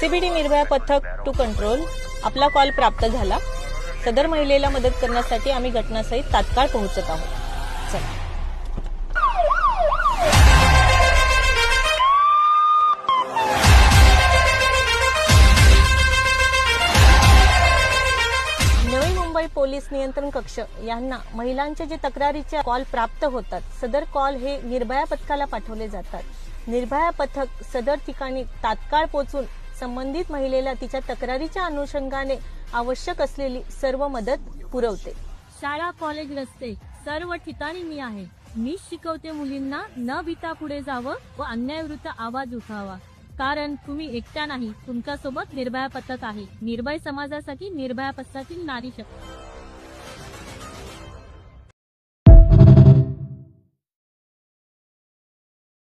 CBD Nirbhaya पथक to control आपला call प्राप्त झाला। सदर महिलेला मदत करण्यासाठी आम्ही घटनास्थळी तात्काळ पोहोचत आहोत। चला। नवी मुंबई पोलीस नियंत्रण कक्ष यांना महिलांचे जे तक्रारीचे कॉल प्राप्त होतात, सदर कॉल हे निर्भया पथकाला पाठवले जातात। निर्भया पथक सदर ठिकाणी तात्काळ पोहोचून संबंधित महिलेला तिच्या तक्रारीच्या अनुषंगाने आवश्यक असलेली सर्व मदत पुरवते। शाळा, कॉलेज, रस्ते सर्व ठिकाणी मी आहे। मी शिकवते मुलींना न भीता पुढे जावं व अन्यायाविरुद्ध आवाज उठवावा, कारण तुम्ही एकट्या नाही, तुमच्यासोबत निर्भया पथक आहे। निर्भय समाजासाठी निर्भया पथकातील नारी शक्ती।